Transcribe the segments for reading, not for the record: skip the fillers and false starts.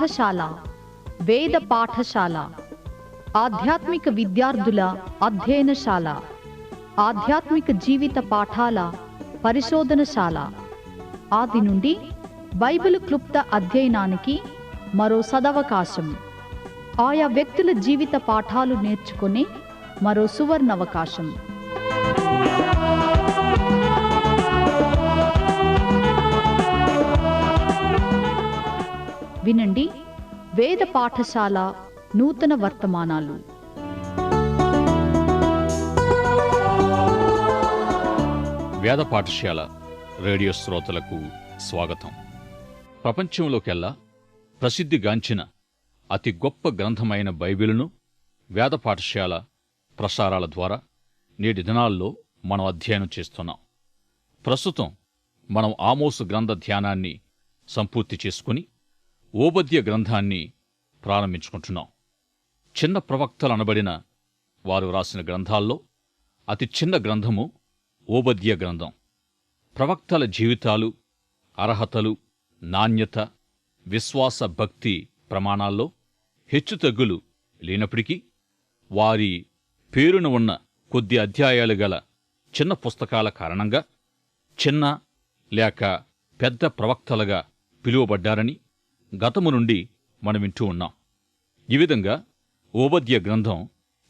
పాఠశాల, వేద పాఠశాల, ఆధ్యాత్మిక విద్యార్థుల అధ్యయనశాల, ఆధ్యాత్మిక జీవిత పాఠాల పరిశోధనశాల. ఆది నుండి బైబిల్ క్లుప్త అధ్యయనానికి మరో సదవకాశం. ఆయా వ్యక్తుల జీవిత పాఠాలు నేర్చుకునే మరో సువర్ణవకాశం. వినండి వేద పాఠశాల నూతన వర్తమానాలు. వేద పాఠశాల రేడియో శ్రోతలకు స్వాగతం. ప్రపంచంలోకెల్లా ప్రసిద్ధిగాంచిన అతి గొప్ప గ్రంథమైన బైబిలును వేద పాఠశాల ప్రసారాల ద్వారా నేటి దినాల్లో మనం అధ్యయనం చేస్తున్నాం. ప్రస్తుతం మనం ఆమోసు గ్రంథ ధ్యానాన్ని సంపూర్తి చేసుకుని ఓబద్య గ్రంథాన్ని ప్రారంభించుకుంటున్నాం. చిన్న ప్రవక్తలు అనబడిన వారు రాసిన గ్రంథాల్లో అతి చిన్న గ్రంథము ఓబద్య గ్రంథం. ప్రవక్తల జీవితాలు, అర్హతలు, నాణ్యత, విశ్వాస, భక్తి ప్రమాణాల్లో హెచ్చుతగ్గులు లేనప్పటికీ వారి పేరున ఉన్న కొద్ది అధ్యాయాలు గల చిన్న పుస్తకాల కారణంగా చిన్న లేక పెద్ద ప్రవక్తలుగా పిలువబడ్డారని గతము నుండి మనం వింటూ ఉన్నాం. ఈ విధంగా ఓబద్య గ్రంథం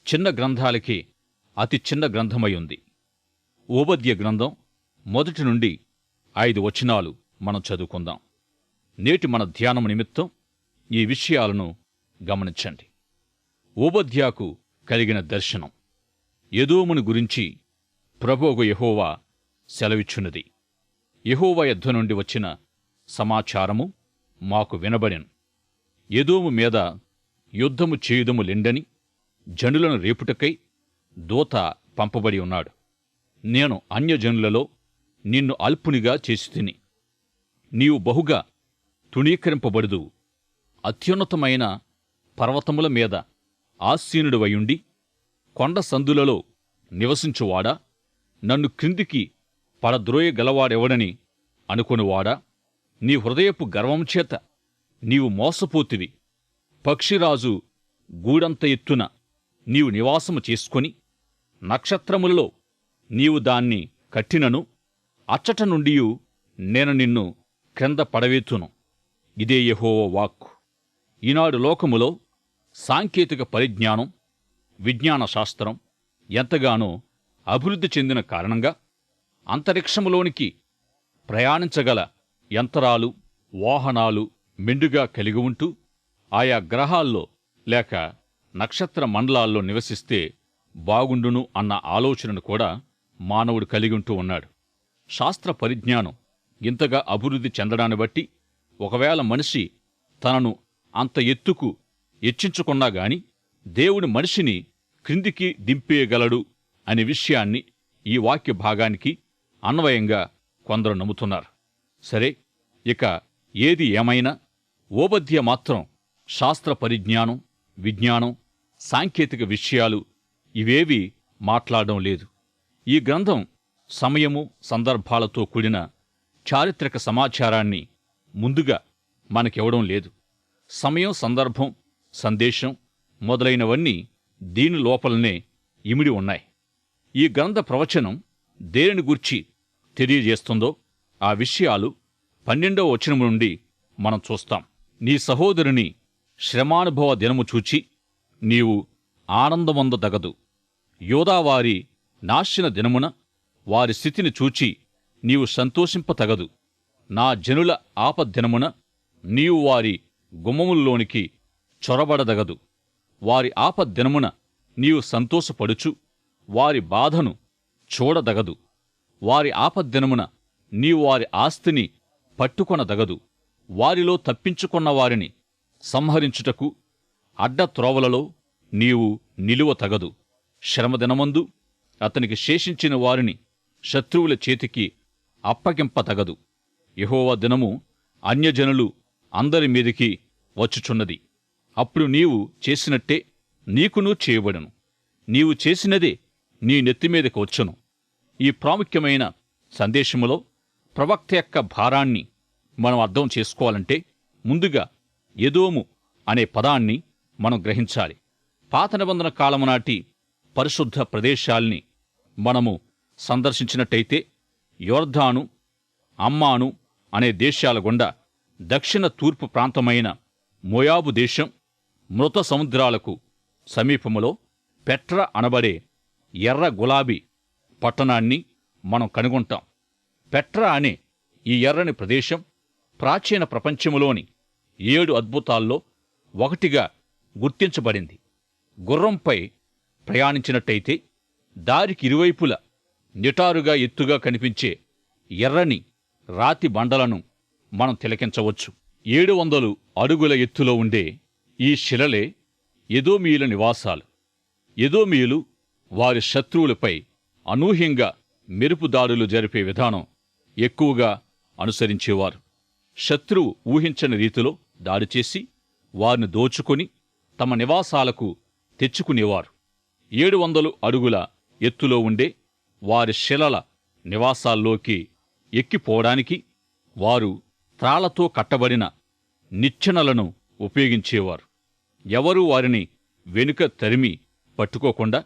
చిన్న గ్రంథాలకి అతి చిన్న గ్రంథమై ఉంది. ఓబద్య గ్రంథం 1 నుండి 5 వచనాలు మనం చదువుకుందాం. నేటి మన ధ్యానం నిమిత్తం ఈ విషయాలను గమనించండి. ఓబద్యాకు కలిగిన దర్శనం. ఎదోమును గురించి ప్రభువు యెహోవా సెలవిచ్చున్నది. యెహోవా యొద్ద నుండి వచ్చిన సమాచారము మాకు వినబడెను. ఎదోము మీద యుద్ధము చేయుదము లెండని జనులను రేపుటకై దూత పంపబడి ఉన్నాడు. నేను అన్యజనులలో నిన్ను అల్పునిగా చేసితిని. నీవు బహుగా తుణీకరింపబడుదు. అత్యున్నతమైన పర్వతముల మీద ఆసీనుడివయుండి కొండ సందులలో నివసించువాడా, నన్ను క్రిందికి పడద్రోయగలవాడెవడని అనుకొనివాడా, నీ హృదయపు గర్వం చేత నీవు మోసపోతివి. పక్షిరాజు గూడంత ఎత్తున నీవు నివాసము చేసుకొని నక్షత్రములలో నీవు దాన్ని కట్టినను అచ్చట నుండియు నేను నిన్ను క్రింద పడవేతును. ఇదే యెహోవా వాక్కు. ఈనాడు లోకములో సాంకేతిక పరిజ్ఞానం, విజ్ఞాన శాస్త్రం ఎంతగానో అభివృద్ధి చెందిన కారణంగా అంతరిక్షములోనికి ప్రయాణించగల యంత్రాలు, వాహనాలు మెండుగా కలిగి ఉంటూ ఆయా గ్రహాల్లో లేక నక్షత్ర మండలాల్లో నివసిస్తే బాగుండును అన్న ఆలోచనను కూడా మానవుడు కలిగి ఉంటూ ఉన్నాడు. శాస్త్ర పరిజ్ఞానం ఇంతగా అభివృద్ధి చెందడాన్ని బట్టి ఒకవేళ మనిషి తనను అంత ఎత్తుకు హెచ్చించుకున్నా గాని దేవుడి మనిషిని క్రిందికి దింపేయగలడు అనే విషయాన్ని ఈ వాక్య భాగానికి అన్వయంగా కొందరు నమ్ముతున్నారు. సరే, ఇక ఏది ఏమైనా ఓబద్య మాత్రం శాస్త్ర పరిజ్ఞానం, విజ్ఞానం, సాంకేతిక విషయాలు ఇవేవి మాట్లాడడం లేదు. ఈ గ్రంథం సమయము, సందర్భాలతో కూడిన చారిత్రక సమాచారాన్ని ముందుగా మనకివ్వడం లేదు. సమయం, సందర్భం, సందేశం మొదలైనవన్నీ దీని లోపలనే ఇమిడి ఉన్నాయి. ఈ గ్రంథ ప్రవచనం దేనిని గూర్చి తెలియజేస్తుందో ఆ విషయాలు 12వ వచనం నుండి మనం చూస్తాం. నీ సహోదరుని శ్రమానుభవ దినము చూచి నీవు ఆనందమొందదగదు. యోదావారి నాశన దినమున వారి స్థితిని చూచి నీవు సంతోషింపతగదు. నా జనుల ఆపద్దినమున నీవు వారి గుమ్మముల్లోనికి చొరబడదగదు. వారి ఆపద్దినమున నీవు సంతోషపడుచు వారి బాధను చూడదగదు. వారి ఆపద్దినమున నీవు వారి ఆస్తిని పట్టుకొనదగదు. వారిలో తప్పించుకున్న వారిని సంహరించుటకు అడ్డత్రోవలలో నీవు నిలువతగదు. శ్రమదినమందు అతనికి శేషించిన వారిని శత్రువుల చేతికి అప్పగింపతగదు. యెహోవా దినము అన్యజనులు అందరి మీదికి వచ్చుచున్నది. అప్పుడు నీవు చేసినట్టే నీకునూ చేయబడును. నీవు చేసినదే నీ నెత్తిమీదకు వచ్చును. ఈ ప్రాముఖ్యమైన సందేశములో ప్రవక్త యొక్క భారాన్ని మనం అర్థం చేసుకోవాలంటే ముందుగా ఎదోము అనే పదాన్ని మనం గ్రహించాలి. పాత నిబంధన కాలము నాటి పరిశుద్ధ ప్రదేశాల్ని మనము సందర్శించినట్టయితే యొర్దాను, అమ్మాను అనే దేశాల గుండా దక్షిణ తూర్పు ప్రాంతమైన మోయాబు దేశం, మృత సముద్రాలకు సమీపములో పెట్రా అనబడే ఎర్ర గులాబీ పట్టణాన్ని మనం కనుగొంటాం. పెట్రా అనే ఈ ఎర్రని ప్రదేశం ప్రాచీన ప్రపంచములోని 7 అద్భుతాల్లో ఒకటిగా గుర్తించబడింది. గుర్రంపై ప్రయాణించినట్టయితే దారికి ఇరువైపులా నిటారుగా ఎత్తుగా కనిపించే ఎర్రని రాతి బండలను మనం తిలకించవచ్చు. 700 అడుగుల ఎత్తులో ఉండే ఈ శిలలే ఎదోమీయుల నివాసాలు. ఎదోమీయులు వారి శత్రువులపై అనూహ్యంగా మెరుపుదాడులు జరిపే విధానం ఎక్కువగా అనుసరించేవారు. శత్రువు ఊహించని రీతిలో దాడి చేసి వారిని దోచుకొని తమ నివాసాలకు తెచ్చుకునేవారు. 700 అడుగుల ఎత్తులో ఉండే వారి శిలల నివాసాల్లోకి ఎక్కిపోవడానికి వారు త్రాళ్లతో కట్టబడిన నిచ్చెనలను ఉపయోగించేవారు. ఎవరూ వారిని వెనుక తరిమి పట్టుకోకుండా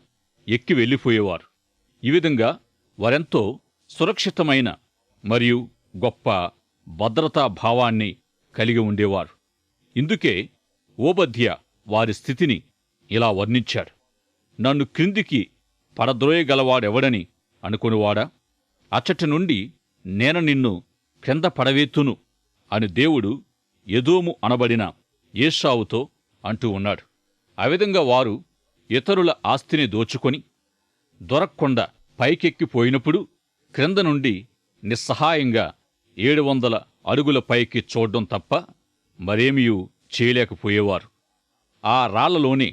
ఎక్కి వెళ్ళిపోయేవారు. ఈ విధంగా వారెంతో సురక్షితమైన మరియు గొప్ప భద్రతా భావాన్ని కలిగి ఉండేవారు. ఇందుకే ఓబద్య వారి స్థితిని ఇలా వర్ణించాడు: నన్ను క్రిందికి పడద్రోయగలవాడెవడని అనుకునివాడా, అచ్చటి నుండి నేను నిన్ను క్రింద పడవేతును అని దేవుడు ఎదోము అనబడిన ఏశావుతో అంటూ ఉన్నాడు. ఆ విధంగా వారు ఇతరుల ఆస్తిని దోచుకొని దొరక్కుండా పైకెక్కిపోయినప్పుడు క్రింద నుండి నిస్సహాయంగా 700 అడుగుల పైకి చూడ్డం తప్ప మరేమీయూ చేయలేకపోయేవారు. ఆ రాళ్లలోనే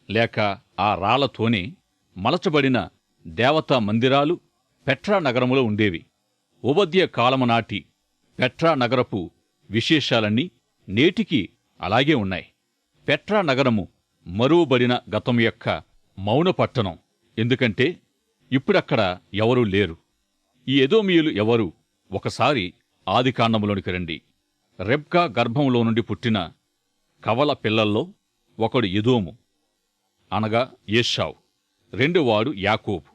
లేక ఆ రాళ్లతోనే మలచబడిన దేవతా మందిరాలు పెట్రా నగరములో ఉండేవి. ఓబద్య కాలము నాటి పెట్రా నగరపు విశేషాలన్నీ నేటికి అలాగే ఉన్నాయి. పెట్రా నగరము మరువబడిన గతం యొక్క మౌన పట్టణం. ఎందుకంటే ఇప్పుడక్కడ ఎవరూ లేరు. ఈ ఎదోమీయులు ఎవరు? ఒకసారి ఆదికాండములోనికి రండి. రెబ్కా గర్భంలో నుండి పుట్టిన కవల పిల్లల్లో ఒకడు ఎదోము అనగా ఏశావు, రెండోవాడు యాకోబు.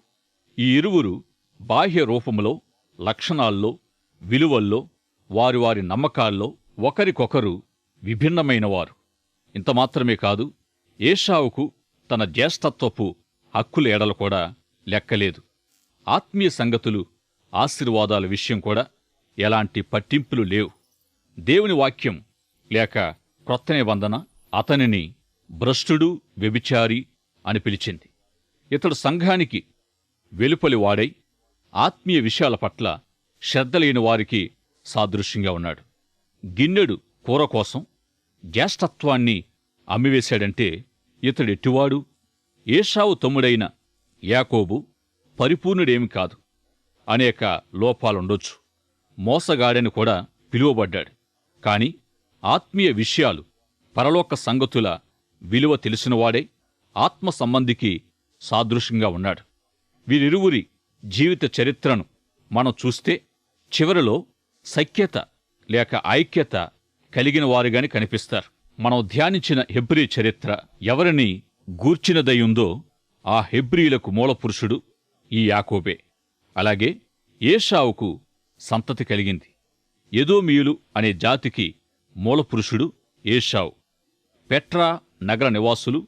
ఈ ఇరువురు బాహ్య రూపములో, లక్షణాల్లో, విలువల్లో, వారి వారి నమ్మకాల్లో ఒకరికొకరు విభిన్నమైనవారు. ఇంతమాత్రమే కాదు, ఏశావుకు తన జ్యేష్ఠత్వపు హక్కుల ఎడల కూడా లెక్కలేదు. ఆత్మీయ సంగతులు, ఆశీర్వాదాల విషయం కూడా ఎలాంటి పట్టింపులు లేవు. దేవుని వాక్యం లేక క్రొత్త నిబంధన అతనిని భ్రష్టుడు, వ్యభిచారి అని పిలిచింది. ఇతడు సంఘానికి వెలుపలివాడై ఆత్మీయ విషయాల పట్ల శ్రద్ధ లేని వారికి సాదృశ్యంగా ఉన్నాడు. గిన్నెడు కూర కోసం జ్యేష్ఠత్వాన్ని అమ్మివేశాడంటే ఇతడెట్టివాడు? ఏశావు తమ్ముడైన యాకోబు పరిపూర్ణుడేమి కాదు. అనేక లోపాలుండొచ్చు. మోసగాడని కూడా పిలువబడ్డాడు. కాని ఆత్మీయ విషయాలు, పరలోక సంగతుల విలువ తెలిసినవాడే ఆత్మ సంబంధికి సాదృశ్యంగా ఉన్నాడు. వీరిరువురి జీవిత చరిత్రను మనం చూస్తే చివరిలో సఖ్యత లేక ఐక్యత కలిగిన వారుగాని కనిపిస్తారు. మనం ధ్యానించిన హెబ్రీ చరిత్ర ఎవరిని గూర్చినదయ్యుందో ఆ హెబ్రీలకు మూలపురుషుడు ఈ యాకోబే. అలాగే ఏశావుకు సంతతి కలిగింది. ఎదోమీయులు అనే జాతికి మూలపురుషుడు ఏశావు. పెట్రా నగర నివాసులు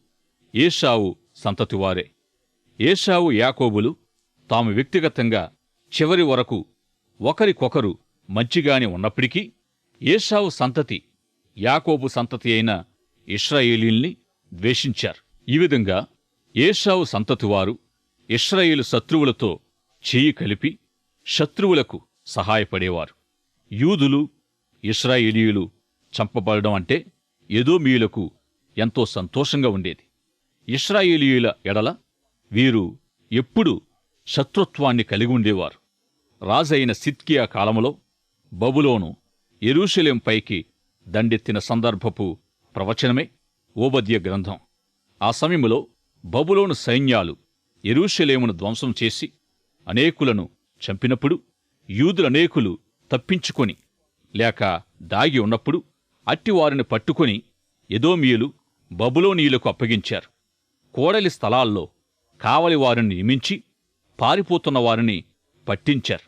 ఏశావు సంతతివారే. ఏశావు, యాకోబులు తాము వ్యక్తిగతంగా చివరి వరకు ఒకరికొకరు మంచిగానే ఉన్నప్పటికీ ఏశావు సంతతి యాకోబు సంతతి అయిన ఇశ్రాయేలీల్ని ద్వేషించారు. ఈ విధంగా ఏశావు సంతతివారు ఇశ్రాయేలు శత్రువులతో చేయి కలిపి శత్రువులకు సహాయపడేవారు. యూదులు, ఇశ్రాయేలీయులు చంపబడడం అంటే ఎదోమీయులకు ఎంతో సంతోషంగా ఉండేది. ఇశ్రాయేలీయుల ఎడల వీరు ఎప్పుడూ శత్రుత్వాన్ని కలిగి ఉండేవారు. రాజైన సిద్కియా కాలములో బబులోను యెరూషలేం పైకి దండెత్తిన సందర్భపు ప్రవచనమే ఓబద్య గ్రంథం. ఆ సమయములో బబులోను సైన్యాలు యెరూషలేమును ధ్వంసం చేసి అనేకులను చంపినప్పుడు యూదులనేకులు తప్పించుకొని లేక దాగి ఉన్నప్పుడు అట్టివారిని పట్టుకొని ఎదోమీయులు బబులోనీయులకు అప్పగించారు. కోడలి స్థలాల్లో కావలి వారిని నియమించి పారిపోతున్న వారిని పట్టించారు.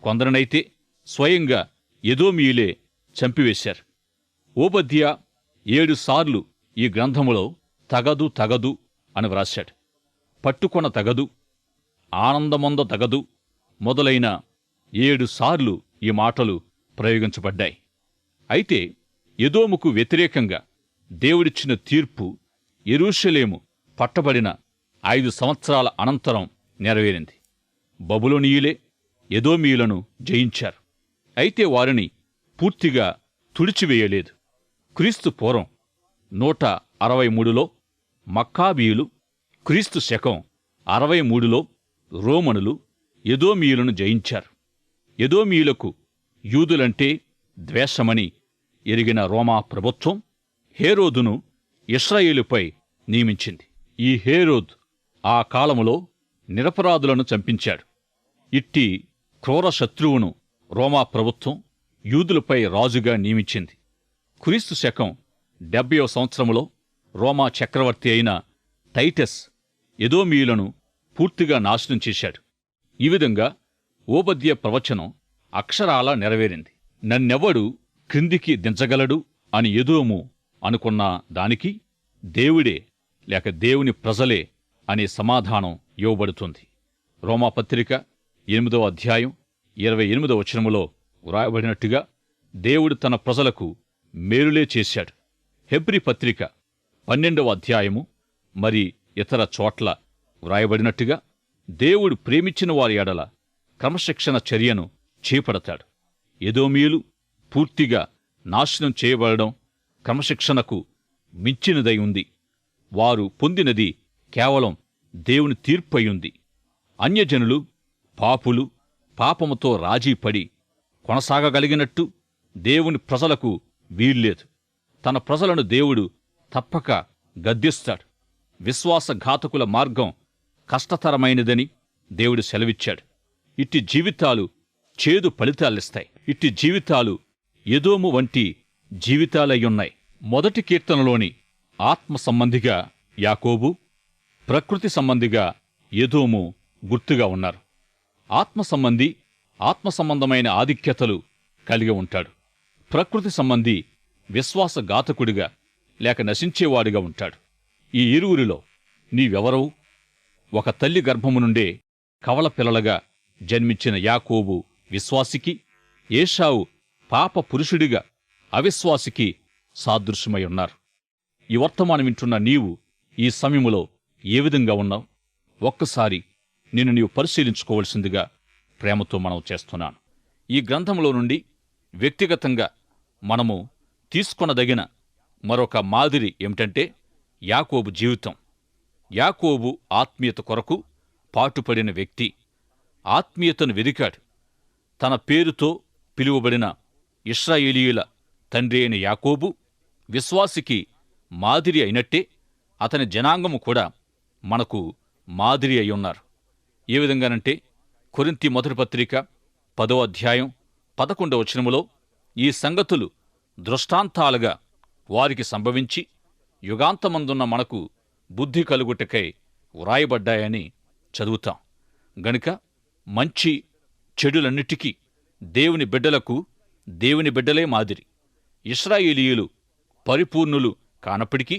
కొందరినైతే స్వయంగా ఎదోమీయులే చంపివేశారు. ఓబద్యా 7 సార్లు ఈ గ్రంథములో తగదు తగదు అని వ్రాశాడు. పట్టుకొన తగదు, ఆనందమొంద తగదు మొదలైన 7 సార్లు ఈ మాటలు ప్రయోగించబడ్డాయి. అయితే ఎదోముకు వ్యతిరేకంగా దేవుడిచ్చిన తీర్పు యెరూషలేము పట్టబడిన 5 సంవత్సరాల అనంతరం నెరవేరింది. బబులోనీయులే ఎదోమీయులను జయించారు. అయితే వారిని పూర్తిగా తుడిచివేయలేదు. క్రీస్తు పూర్వం 163లో మక్కాబీయులు, క్రీస్తు శకం 63లో రోమనులు ఎదోమీయులను జయించారు. ఎదోమీయులకు యూదులంటే ద్వేషమని ఎరిగిన రోమా ప్రభుత్వం హేరోదును ఇశ్రాయేలుపై నియమించింది. ఈ హేరోద్ ఆ కాలములో నిరపరాధులను చంపించాడు. ఇట్టి క్రూర శత్రువును రోమా ప్రభుత్వం యూదులపై రాజుగా నియమించింది. క్రీస్తు శకం 70వ సంవత్సరములో రోమా చక్రవర్తి అయిన టైటస్ ఎదోమీయులను పూర్తిగా నాశనం చేశాడు. ఈ విధంగా ఓబద్య ప్రవచనం అక్షరాలా నెరవేరింది. నన్నెవడు క్రిందికి దించగలడు అని ఎదోము అనుకున్న దానికి దేవుడే లేక దేవుని ప్రజలే అనే సమాధానం ఇవ్వబడుతుంది. రోమాపత్రిక 8వ అధ్యాయం 28వ వచనములో వ్రాయబడినట్టుగా దేవుడు తన ప్రజలకు మేలులే చేశాడు. హెబ్రీ పత్రిక 12వ అధ్యాయము మరి ఇతర చోట్ల వ్రాయబడినట్టుగా దేవుడు ప్రేమించిన వారి ఎడల క్రమశిక్షణ చర్యను చేపడతాడు. ఎదోమీయులు పూర్తిగా నాశనం చేయబడడం క్రమశిక్షణకు మించినదై ఉంది. వారు పొందినది కేవలం దేవుని తీర్పయ్యుంది. అన్యజనులు పాపులు పాపముతో రాజీపడి కొనసాగగలిగినట్టు దేవుని ప్రజలకు వీల్లేదు. తన ప్రజలను దేవుడు తప్పక గద్దిస్తాడు. విశ్వాసఘాతకుల మార్గం కష్టతరమైనదని దేవుడు సెలవిచ్చాడు. ఇట్టి జీవితాలు చేదు ఫలితాలిస్తాయి. ఇట్టి జీవితాలు ఎదోము వంటి జీవితాలయ్యున్నాయి. మొదటి కీర్తనలోని ఆత్మ సంబంధిగా యాకోబు, ప్రకృతి సంబంధిగా ఎదోము గుర్తుగా ఉన్నారు. ఆత్మ సంబంధి ఆత్మ సంబంధమైన ఆధిక్యతలు కలిగి ఉంటాడు. ప్రకృతి సంబంధి విశ్వాసఘాతకుడిగా లేక నశించేవాడిగా ఉంటాడు. ఈ ఇరువురిలో నీవెవరవు? ఒక తల్లి గర్భము నుండే కవల పిల్లలుగా జన్మించిన యాకోబు విశ్వాసికి, ఏశావు పాప పురుషుడిగా అవిశ్వాసికి సాదృశ్యమై ఉన్నారు. ఈ వర్తమానం వింటున్న నీవు ఈ సమయములో ఏ విధంగా ఉన్నావు? ఒక్కసారి నిన్ను నీవు పరిశీలించుకోవలసిందిగా ప్రేమతో మనం చేస్తున్నాను. ఈ గ్రంథంలో నుండి వ్యక్తిగతంగా మనము తీసుకొనదగిన మరొక మాదిరి ఏమిటంటే యాకోబు జీవితం. యాకోబు ఆత్మీయత కొరకు పాటుపడిన వ్యక్తి. ఆత్మీయతను వెదికాడు. తన పేరుతో పిలువబడిన ఇశ్రాయేలీయుల తండ్రి అయిన యాకోబు విశ్వాసికి మాదిరి అయినట్టే అతని జనాంగము కూడా మనకు మాదిరి అయి ఉన్నారు. ఏ విధంగానంటే కొరింథీ మొదటి పత్రిక 10వ అధ్యాయం 11వ వచనములో ఈ సంగతులు దృష్టాంతాలుగా వారికి సంభవించి యుగాంతమందున్న మనకు బుద్ధి కలుగుటకై వ్రాయబడ్డాయని చదువుతాం. గనుక మంచి చెడులన్నిటికీ దేవుని బిడ్డలకు దేవుని బిడ్డలే మాదిరి. ఇశ్రాయేలీయులు పరిపూర్ణులు కానప్పటికీ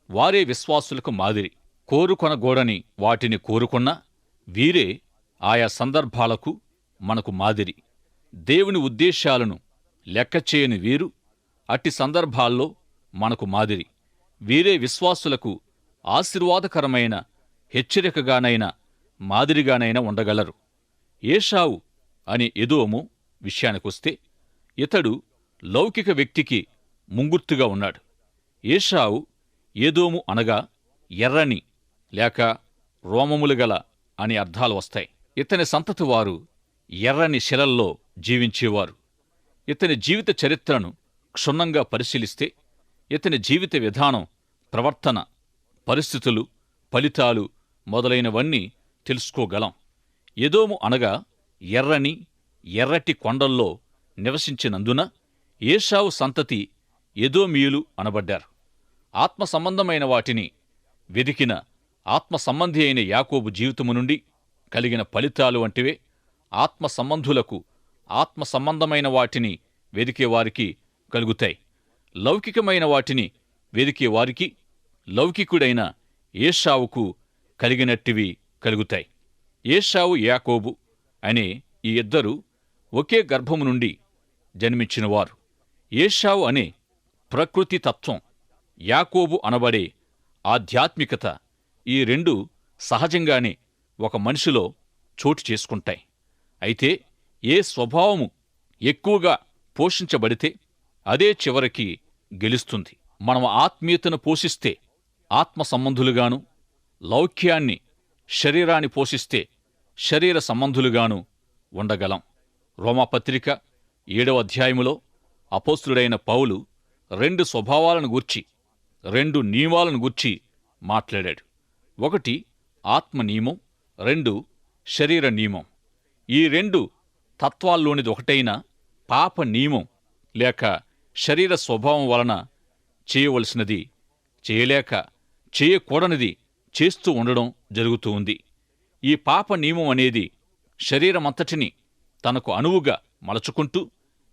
వారే విశ్వాసులకు మాదిరి. కోరుకొనగూడని వాటిని కోరుకున్నా వీరే ఆయా సందర్భాలకు మనకు మాదిరి. దేవుని ఉద్దేశాలను లెక్కచేయని వీరు అట్టి సందర్భాల్లో మనకు మాదిరి. వీరే విశ్వాసులకు ఆశీర్వాదకరమైన హెచ్చరికగానైనా మాదిరిగానైనా ఉండగలరు. ఏశావు అనే ఎదోము విషయానికొస్తే ఇతడు లౌకిక వ్యక్తికి ముంగుర్తుగా ఉన్నాడు. ఏశావు ఏదోము అనగా ఎర్రని లేక రోమములు గల అని అర్థాలు వస్తాయి. ఇతని సంతతి వారు ఎర్రని శిలల్లో జీవించేవారు. ఇతని జీవిత చరిత్రను క్షుణ్ణంగా పరిశీలిస్తే ఇతని జీవిత విధానం, ప్రవర్తన, పరిస్థితులు, ఫలితాలు మొదలైనవన్నీ తెలుసుకోగలం. ఎదోము అనగా ఎర్రని, ఎర్రటి కొండల్లో నివసించినందున ఏశావు సంతతి ఎదోమీయులు అనబడ్డారు. ఆత్మ సంబంధమైన వాటిని వెదికిన ఆత్మ సంబంధి అయిన యాకోబు జీవితము నుండి కలిగిన ఫలితాలు వంటివే ఆత్మ సంబంధులకు ఆత్మ సంబంధమైన వాటిని వెదికేవారికి కలుగుతాయి. లౌకికమైన వాటిని వెదికేవారికి లౌకికుడైన ఏశావుకు కలిగినట్టివి కలుగుతాయి. ఏశావు యాకోబు అనే ఈ ఇద్దరు ఒకే గర్భము నుండి జన్మించినవారు. ఏశావు అనే ప్రకృతి తత్వం, యాకోబు అనబడే ఆధ్యాత్మికత, ఈ రెండు సహజంగానే ఒక మనిషిలో చోటు చేసుకుంటాయి. అయితే ఏ స్వభావము ఎక్కువగా పోషించబడితే అదే చివరికి గెలుస్తుంది. మనం ఆత్మీయతను పోషిస్తే ఆత్మ సంబంధులుగాను, లౌక్యాన్ని శరీరాన్ని పోషిస్తే శరీర సంబంధులుగాను ఉండగలం. రోమాపత్రిక 7వ అధ్యాయములో అపోస్తులుడైన పౌలు 2 స్వభావాలను గూర్చి, 2 నియమాలను గూర్చి మాట్లాడాడు. 1 ఆత్మ నియమం, 2 శరీర నియమం. ఈ 2 తత్వాల్లోనిది ఒకటైన పాప నియమం లేక శరీర స్వభావం వలన చేయవలసినది చేయలేక చేయకూడనిది చేస్తూ ఉండడం జరుగుతూ ఉంది. ఈ పాప నియమం అనేది శరీరమంతటిని తనకు అనువుగా మలచుకుంటూ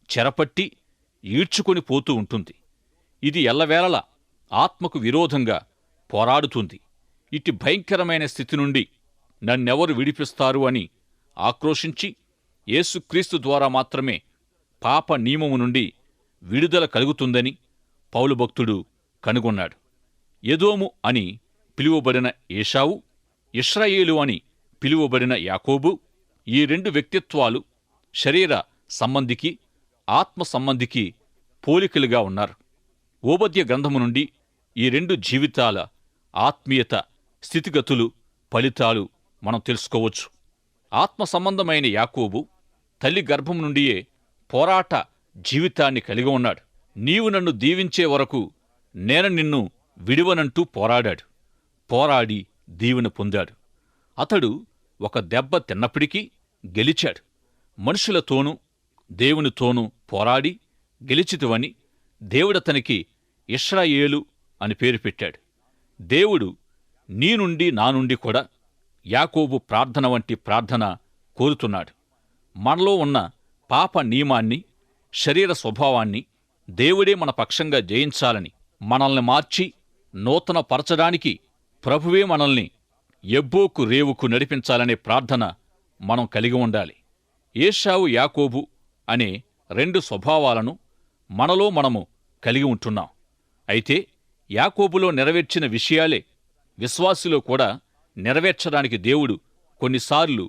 చెరపట్టి ఈడ్చుకొని పోతూ ఉంటుంది. ఇది ఎల్లవేళలా ఆత్మకు విరోధంగా పోరాడుతుంది. ఇట్టి భయంకరమైన స్థితి నుండి నన్నెవరు విడిపిస్తారు అని ఆక్రోశించి యేసుక్రీస్తు ద్వారా మాత్రమే పాప నియమము నుండి విడుదల కలుగుతుందని పౌలు భక్తుడు కనుగొన్నాడు. ఎదోము అని పిలువబడిన ఏశావు, ఇశ్రాయేలు అని పిలువబడిన యాకోబు, ఈ 2 వ్యక్తిత్వాలు శరీర సంబంధికి ఆత్మ సంబంధికి పోలికలుగా ఉన్నారు. ఓబద్య గ్రంథము నుండి ఈ 2 జీవితాల ఆత్మీయత స్థితిగతులు ఫలితాలు మనం తెలుసుకోవచ్చు. ఆత్మ సంబంధమైన యాకోబు తల్లి గర్భం నుండియే పోరాట జీవితాన్ని కలిగి ఉన్నాడు. నీవు నన్ను దీవించే వరకు నేను నిన్ను విడివనంటూ పోరాడాడు. పోరాడి దీవెన పొందాడు. అతడు ఒక దెబ్బ తిన్నప్పటికీ గెలిచాడు. మనుషులతోనూ దేవునితోనూ పోరాడి గెలిచితివని దేవుడతనికి ఇశ్రాయేలు అని పేరు పెట్టాడు. దేవుడు నీ నుండి నా నుండి కూడా యాకోబు ప్రార్థన వంటి ప్రార్థన కోరుతున్నాడు. మనలో ఉన్న పాప నియమాన్ని, శరీర స్వభావాన్ని దేవుడే మన పక్షంగా జయించాలని, మనల్ని మార్చి నూతన పరచడానికి ప్రభువే మనల్ని ఎబ్బోకు రేవుకు నడిపించాలనే ప్రార్థన మనం కలిగి ఉండాలి. ఏశావు యాకోబు అనే 2 స్వభావాలను మనలో మనము కలిగి ఉంటున్నాం. అయితే యాకోబులో నెరవేర్చిన విషయాలే విశ్వాసిలో కూడా నెరవేర్చడానికి దేవుడు కొన్నిసార్లు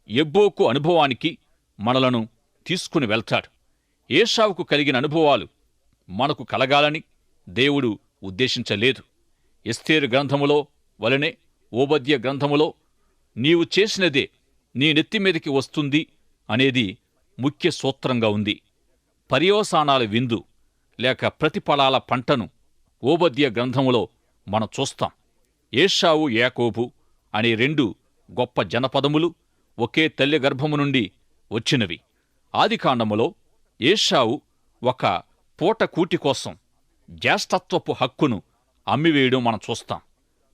ఎబ్బోకు అనుభవానికి మనలను తీసుకుని వెళ్తాడు. ఏశావుకు కలిగిన అనుభవాలు మనకు కలగాలని దేవుడు ఉద్దేశించలేదు. ఎస్తేరు గ్రంథములో వలనే ఓబద్య గ్రంథములో నీవు చేసినదే నీ నెత్తిమీదకి వస్తుంది అనేది ముఖ్య సూత్రంగా ఉంది. పర్యవసానాల విందు లేక ప్రతిఫలాల పంటను ఓబద్య గ్రంథములో మనం చూస్తాం. ఏశావు యాకోబు అనే 2 గొప్ప జనపదములు ఒకే తల్లి గర్భము నుండి వచ్చినవి. ఆదికాండములో ఏశావు ఒక పూట కూటి కోసం జ్యేష్ఠత్వపు హక్కును అమ్మివేయడం మనం చూస్తాం.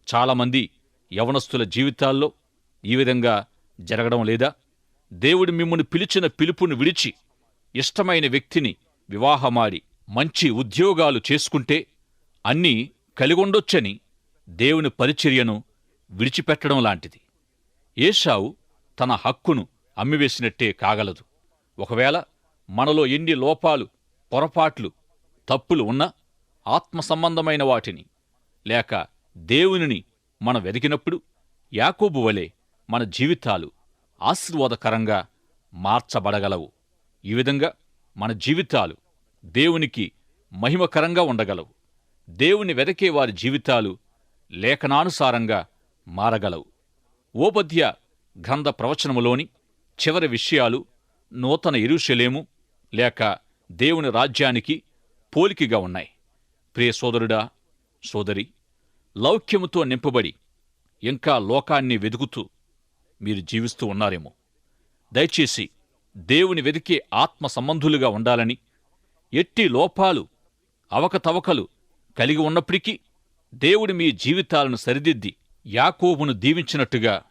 చాలామంది యవనస్తుల జీవితాల్లో ఈ విధంగా జరగడం లేదా? దేవుడు మిమ్మును పిలిచిన పిలుపును విడిచి ఇష్టమైన వ్యక్తిని వివాహమాడి మంచి ఉద్యోగాలు చేసుకుంటే అన్నీ కలిగొండొచ్చని దేవుని పరిచర్యను విడిచిపెట్టడం లాంటిది. ఏశావు తన హక్కును అమ్మివేసినట్టే కాగలదు. ఒకవేళ మనలో ఎన్ని లోపాలు, పొరపాట్లు, తప్పులు ఉన్నా ఆత్మ సంబంధమైన వాటిని లేక దేవునిని మనం వెదికినప్పుడు యాకోబు వలె మన జీవితాలు ఆశీర్వాదకరంగా మార్చబడగలవు. ఈ విధంగా మన జీవితాలు దేవునికి మహిమకరంగా ఉండగలవు. దేవుని వెదకే వారి జీవితాలు లేఖనానుసారంగా మారగలవు. ఓబద్య గ్రంథ ప్రవచనములోని చివరి విషయాలు నూతన యెరూషలేము లేక దేవుని రాజ్యానికి పోలికగా ఉన్నాయి. ప్రియ సోదరుడా, సోదరి, లౌక్యముతో నింపబడి ఇంకా లోకాన్ని వెదుకుతూ మీరు జీవిస్తూ ఉన్నారేమో. దయచేసి దేవుని వెదికే ఆత్మ సంబంధులుగా ఉండాలని, ఎట్టి లోపాలు అవకతవకలు కలిగి ఉన్నప్పటికీ దేవుడు మీ జీవితాలను సరిదిద్ది యాకోబును దీవించినట్టుగా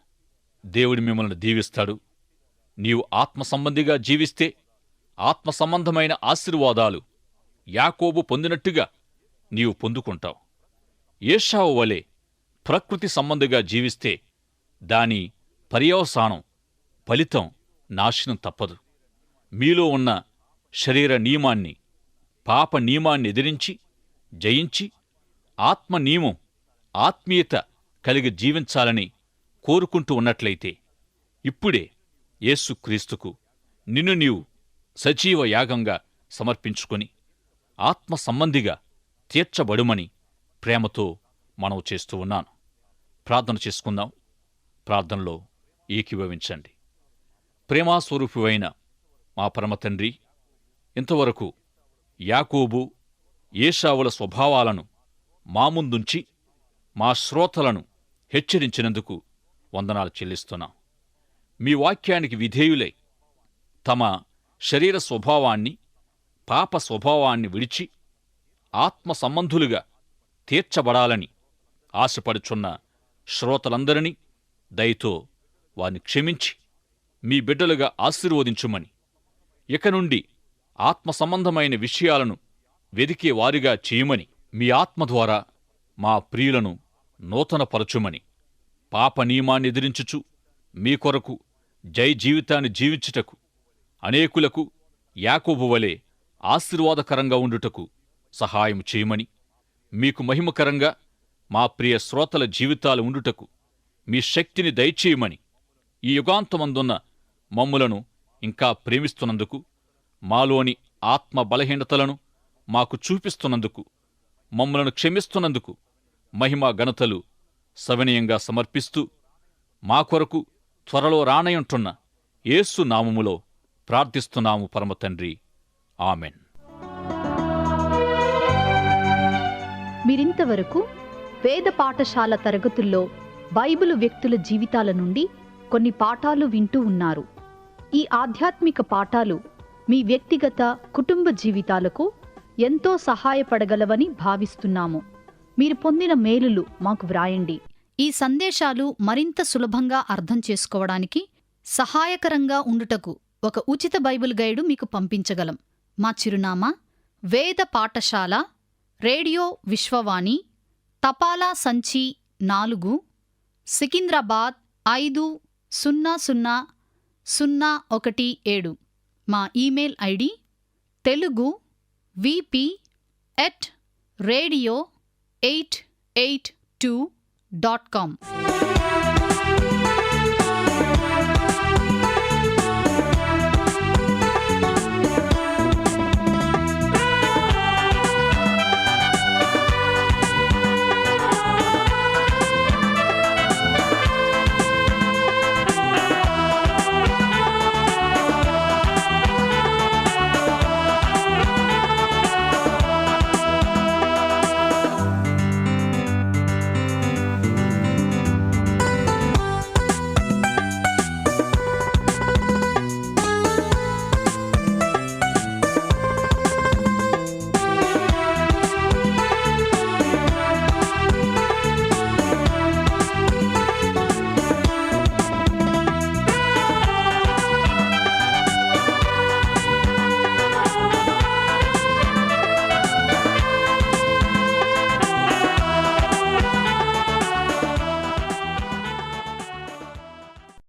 దేవుడు మిమ్మల్ని దీవిస్తాడు. నీవు ఆత్మ సంబంధిగా జీవిస్తే ఆత్మ సంబంధమైన ఆశీర్వాదాలు యాకోబు పొందినట్టుగా నీవు పొందుకుంటావు. ఏశావు వలె ప్రకృతి సంబంధిగా జీవిస్తే దాని పర్యవసానం, ఫలితం నాశనం తప్పదు. మీలో ఉన్న శరీర నియమాన్ని, పాప నియమాన్ని ఎదిరించి జయించి ఆత్మ నియమం, ఆత్మీయత కలిగి జీవించాలని కోరుకుంటూ ఉన్నట్లయితే ఇప్పుడే యేసుక్రీస్తుకు నిన్ను నీవు సజీవ యాగంగా సమర్పించుకొని ఆత్మ సంబంధిగా తీర్చబడుమని ప్రేమతో మనవి చేస్తూ ఉన్నాను. ప్రార్థన చేసుకుందాం. ప్రార్థనలో ఏకీభవించండి. ప్రేమాస్వరూపువైన మా పరమతండ్రి, ఇంతవరకు యాకోబు, ఏశావుల స్వభావాలను మా ముందుంచి మా శ్రోతలను హెచ్చరించినందుకు వందనాలు చెల్లిస్తున్నాం. మీ వాక్యానికి విధేయులై తమ శరీర స్వభావాన్ని, పాప స్వభావాన్ని విడిచి ఆత్మ సంబంధులుగా తీర్చబడాలని ఆశపడుచున్న శ్రోతలందరినీ దయతో వారిని క్షమించి మీ బిడ్డలుగా ఆశీర్వదించుమని, ఇక నుండి ఆత్మ సంబంధమైన విషయాలను వెదికే వారిగా చేయమని, మీ ఆత్మ ద్వారా మా ప్రియులను నూతనపరచుమని, పాప నియమాన్ని ఎదిరించుచు మీ కొరకు జై జీవితాన్ని జీవించుటకు, అనేకులకు యాకోబు వలె ఆశీర్వాదకరంగా ఉండుటకు సహాయం చేయమని, మీకు మహిమకరంగా మా ప్రియ శ్రోతల జీవితాలు ఉండుటకు మీ శక్తిని దయచేయమని, ఈ యుగాంతమందున్న మమ్ములను ఇంకా ప్రేమిస్తున్నందుకు, మాలోని ఆత్మ బలహీనతలను మాకు చూపిస్తున్నందుకు, మమ్ములను క్షమిస్తున్నందుకు మహిమ ఘనతలు సవినయంగా సమర్పిస్తూ, మా కొరకు త్వరలో రానయుంటున్న యేసు నామములో ప్రార్థిస్తున్నాము పరమతండ్రి. ఆమెన్. మీరింతవరకు వేద పాఠశాల తరగతుల్లో బైబిలు వ్యక్తుల జీవితాల నుండి కొన్ని పాఠాలు వింటూ ఉన్నారు. ఈ ఆధ్యాత్మిక పాఠాలు మీ వ్యక్తిగత, కుటుంబ జీవితాలకు ఎంతో సహాయపడగలవని భావిస్తున్నాము. మీరు పొందిన మేలులు మాకు వ్రాయండి. ఈ సందేశాలు మరింత సులభంగా అర్థం చేసుకోవడానికి సహాయకరంగా ఉండుటకు ఒక ఉచిత బైబిల్ గైడు మీకు పంపించగలం. మా చిరునామా: వేద పాఠశాల, రేడియో విశ్వవాణి, తపాలా సంచి 4, సికింద్రాబాద్ 500017. మా ఈమెయిల్ ఐడి telugu@radio882.com.